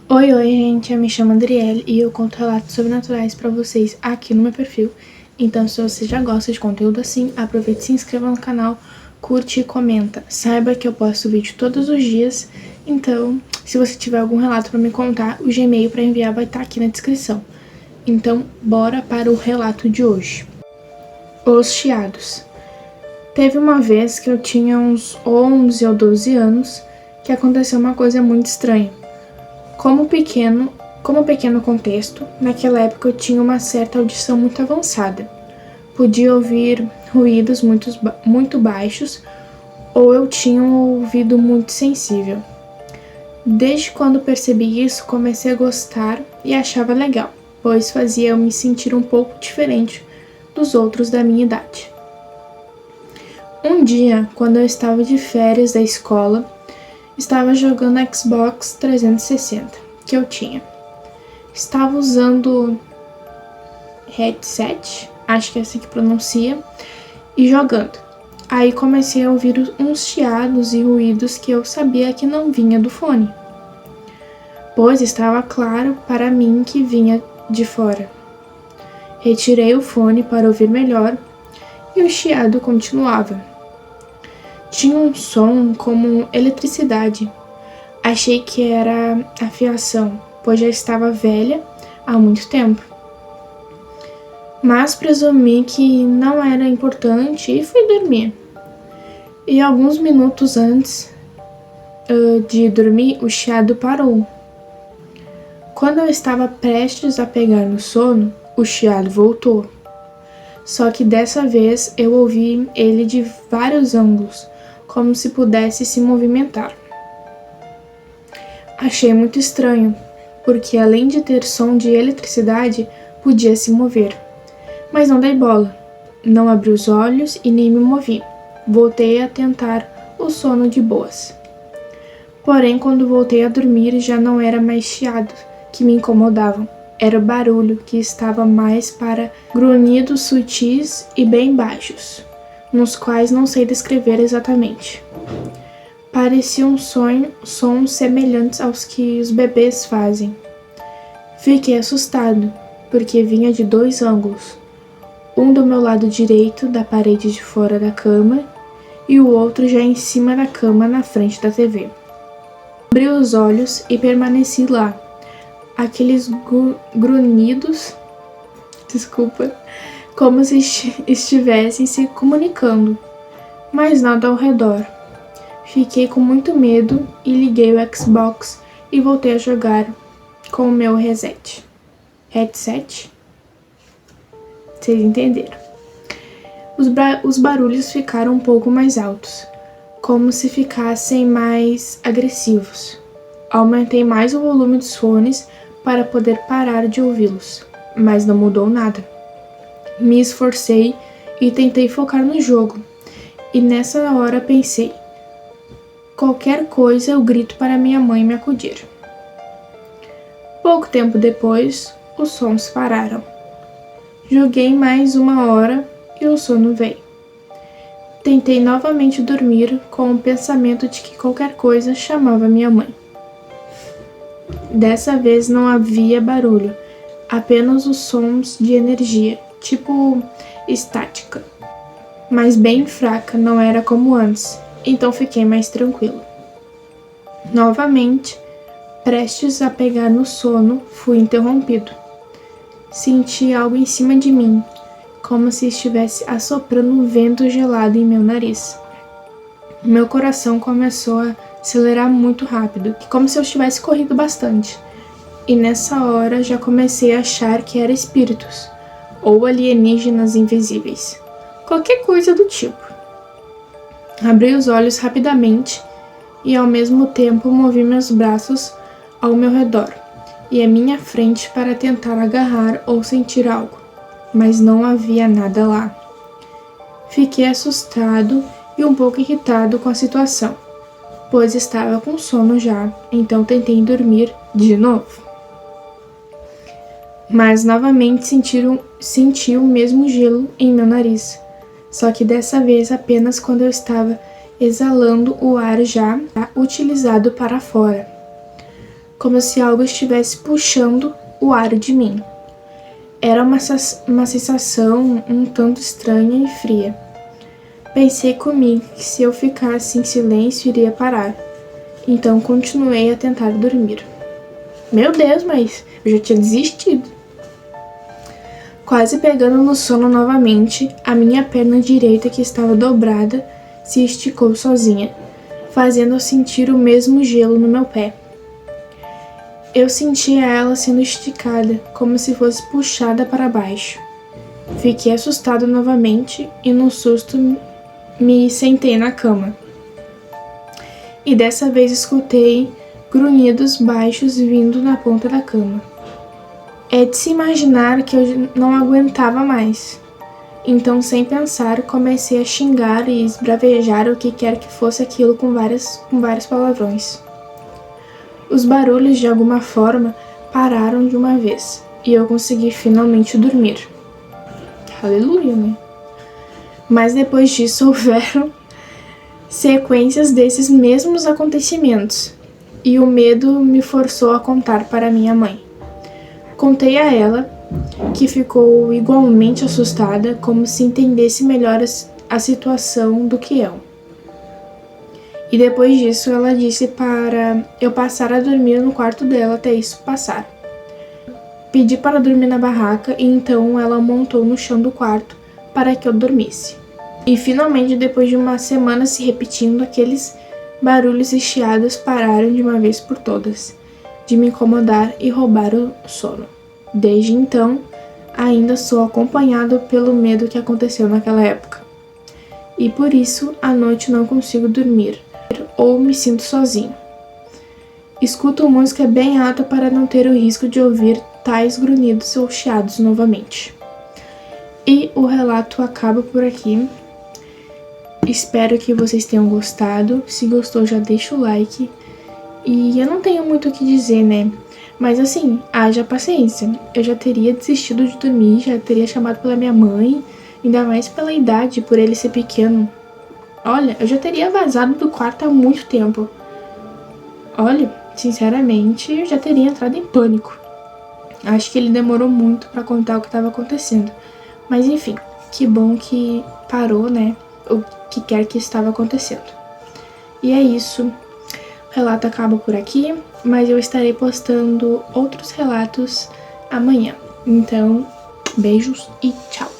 Oi, gente, eu me chamo Adriele e eu conto relatos sobrenaturais pra vocês aqui no meu perfil. Então, se você já gosta de conteúdo assim, aproveite e se inscreva no canal, curte e comenta. Saiba que eu posto vídeo todos os dias, então, se você tiver algum relato pra me contar, o Gmail pra enviar vai estar aqui na descrição. Então, bora para o relato de hoje. Os chiados. Teve uma vez que eu tinha uns 11 ou 12 anos que aconteceu uma coisa muito estranha. Como pequeno contexto, naquela época eu tinha uma certa audição muito avançada. Podia ouvir ruídos muito baixos ou eu tinha um ouvido muito sensível. Desde quando percebi isso, comecei a gostar e achava legal, pois fazia eu me sentir um pouco diferente dos outros da minha idade. Um dia, quando eu estava de férias da escola, estava jogando Xbox 360, que eu tinha. Estava usando headset, acho que é assim que pronuncia, e jogando. Aí comecei a ouvir uns chiados e ruídos que eu sabia que não vinha do fone, pois estava claro para mim que vinha de fora. Retirei o fone para ouvir melhor e o chiado continuava. Tinha um som como eletricidade. Achei que era a fiação, pois já estava velha há muito tempo. Mas presumi que não era importante e fui dormir. E alguns minutos antes de dormir, o chiado parou. Quando eu estava prestes a pegar no sono, o chiado voltou. Só que dessa vez eu ouvi ele de vários ângulos, como se pudesse se movimentar. Achei muito estranho, porque além de ter som de eletricidade, podia se mover. Mas não dei bola. Não abri os olhos e nem me movi. Voltei a tentar o sono de boas. Porém, quando voltei a dormir, já não era mais chiados que me incomodavam. Era barulho que estava mais para grunhidos sutis e bem baixos, nos quais não sei descrever exatamente. Pareciam sons semelhantes aos que os bebês fazem. Fiquei assustado, porque vinha de dois ângulos, um do meu lado direito da parede de fora da cama e o outro já em cima da cama na frente da TV. Abri os olhos e permaneci lá. Aqueles grunhidos, como se estivessem se comunicando, mas nada ao redor. Fiquei com muito medo e liguei o Xbox e voltei a jogar com o meu headset. Vocês entenderam. Os barulhos ficaram um pouco mais altos, como se ficassem mais agressivos. Aumentei mais o volume dos fones para poder parar de ouvi-los, mas não mudou nada. Me esforcei e tentei focar no jogo, e nessa hora pensei: qualquer coisa eu grito para minha mãe me acudir. Pouco tempo depois, os sons pararam. Joguei mais uma hora e o sono veio. Tentei novamente dormir com o pensamento de que qualquer coisa chamava minha mãe. Dessa vez não havia barulho, apenas os sons de energia, tipo estática, mas bem fraca, não era como antes, então fiquei mais tranquilo. Novamente, prestes a pegar no sono, fui interrompido. Senti algo em cima de mim, como se estivesse assoprando um vento gelado em meu nariz. Meu coração começou a acelerar muito rápido, como se eu tivesse corrido bastante. E nessa hora já comecei a achar que eram espíritos, ou alienígenas invisíveis. Qualquer coisa do tipo. Abri os olhos rapidamente e ao mesmo tempo movi meus braços ao meu redor e à minha frente para tentar agarrar ou sentir algo, mas não havia nada lá. Fiquei assustado e um pouco irritado com a situação, pois estava com sono já, então tentei dormir de novo. Mas novamente senti o mesmo gelo em meu nariz, só que dessa vez apenas quando eu estava exalando o ar já utilizado para fora. como se algo estivesse puxando o ar de mim. Era uma sensação um tanto estranha e fria. Pensei comigo que se eu ficasse em silêncio iria parar, então continuei a tentar dormir. Meu Deus, mas eu já tinha desistido. Quase pegando no sono novamente, a minha perna direita, que estava dobrada, se esticou sozinha, fazendo eu sentir o mesmo gelo no meu pé. Eu sentia ela sendo esticada, como se fosse puxada para baixo. Fiquei assustado novamente e, no susto, me sentei na cama. E dessa vez escutei grunhidos baixos vindo da ponta da cama. É de se imaginar que eu não aguentava mais. Então, sem pensar, comecei a xingar e esbravejar o que quer que fosse aquilo com vários palavrões. Os barulhos, de alguma forma, pararam de uma vez, e eu consegui finalmente dormir. Aleluia, né? Mas depois disso houveram sequências desses mesmos acontecimentos, e o medo me forçou a contar para minha mãe. Contei a ela, que ficou igualmente assustada, como se entendesse melhor a situação do que eu. E depois disso ela disse para eu passar a dormir no quarto dela até isso passar. Pedi para dormir na barraca e então ela montou no chão do quarto para que eu dormisse. E finalmente, depois de uma semana se repetindo, aqueles barulhos e chiados pararam de uma vez por todas, de me incomodar e roubar o sono. Desde então, ainda sou acompanhado pelo medo que aconteceu naquela época. E por isso, à noite não consigo dormir, ou me sinto sozinho. Escuto música bem alta para não ter o risco de ouvir tais grunhidos ou chiados novamente. E o relato acaba por aqui. Espero que vocês tenham gostado. Se gostou, já deixa o like. E eu não tenho muito o que dizer, né? Mas assim, haja paciência. Eu já teria desistido de dormir, já teria chamado pela minha mãe, ainda mais pela idade, por ele ser pequeno. Olha, eu já teria vazado do quarto há muito tempo. Olha, sinceramente, eu já teria entrado em pânico. Acho que ele demorou muito pra contar o que estava acontecendo. Mas enfim, que bom que parou, né? O que quer que estava acontecendo. E é isso. O relato acaba por aqui, mas eu estarei postando outros relatos amanhã. Então, beijos e tchau!